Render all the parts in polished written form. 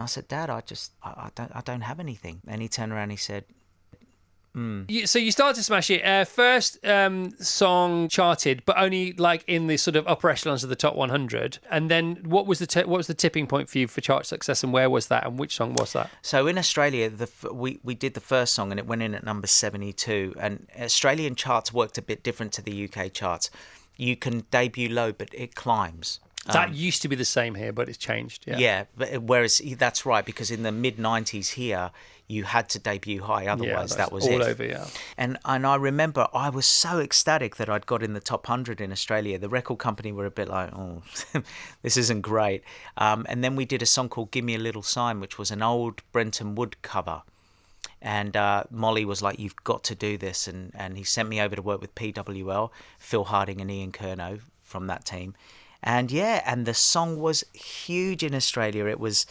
And I said, Dad, I don't have anything. And he turned around and he said, So you started to smash it. First song charted, but only like in the sort of upper echelons of the top 100. And then what was the tipping point for you for chart success, and where was that, and which song was that? So in Australia, we did the first song and it went in at number 72. And Australian charts worked a bit different to the UK charts. You can debut low, but it climbs. That used to be the same here, but it's changed. Yeah, but whereas that's right, because in the mid-90s here, you had to debut high, otherwise that was all it. over, yeah. And I remember I was so ecstatic that I'd got in the top 100 in Australia. The record company were a bit like, oh, this isn't great. And then we did a song called Give Me a Little Sign, which was an old Brenton Wood cover. And Molly was like, you've got to do this. And he sent me over to work with PWL, Phil Harding and Ian Curnow from that team. And and the song was huge in Australia. It was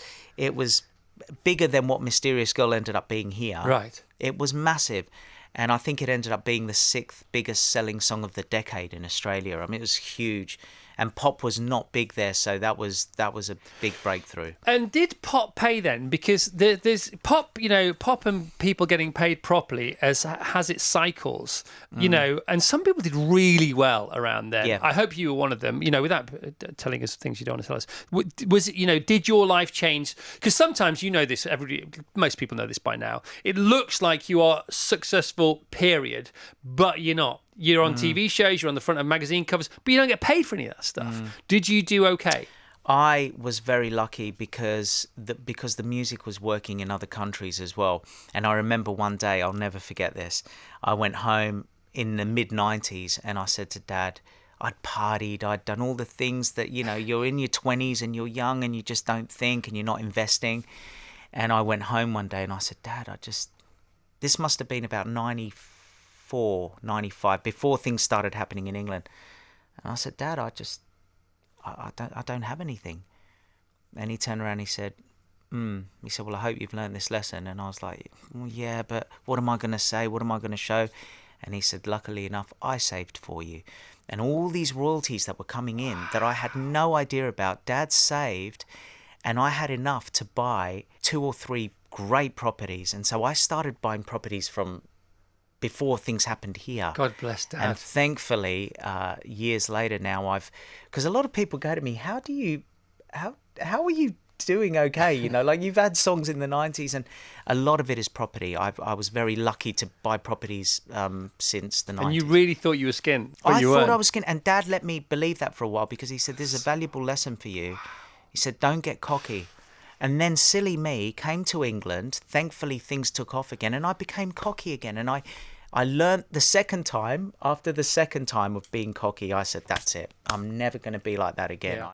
bigger than what Mysterious Girl ended up being here. Right. It was massive. And I think it ended up being the 6th biggest selling song of the decade in Australia. I mean, it was huge. And pop was not big there, so that was a big breakthrough. And did pop pay then? Because there's pop, pop and people getting paid properly has its cycles, and some people did really well around then. Yeah. I hope you were one of them, without telling us things you don't want to tell us. Was it, did your life change? Because sometimes this, most people know this by now. It looks like you are successful, period, but you're not. You're on TV shows, you're on the front of magazine covers, but you don't get paid for any of that stuff. Did you do okay? I was very lucky because the music was working in other countries as well. And I remember one day, I'll never forget this, I went home in the mid-90s and I said to Dad, I'd partied, I'd done all the things that, you're in your 20s and you're young and you just don't think and you're not investing. And I went home one day and I said, Dad, this must have been about 95, before things started happening in England. And I said, Dad, I don't have anything. And he turned around and he said, well, I hope you've learned this lesson. And I was like, well, yeah, but what am I going to say? What am I going to show? And he said, luckily enough, I saved for you. And all these royalties that were coming in that I had no idea about, Dad saved, and I had enough to buy 2 or 3 great properties. And so I started buying properties from before things happened here. God bless Dad. And thankfully, years later now, because a lot of people go to me, how are you doing okay? Like you've had songs in the 90s and a lot of it is property. I was very lucky to buy properties since the 90s. And you really thought you were Skint? I thought I was Skint, and Dad let me believe that for a while because he said, there's a valuable lesson for you. He said, don't get cocky. And then silly me came to England. Thankfully, things took off again and I became cocky again. And I learnt the second time, after the second time of being cocky, I said, that's it. I'm never going to be like that again. Yeah.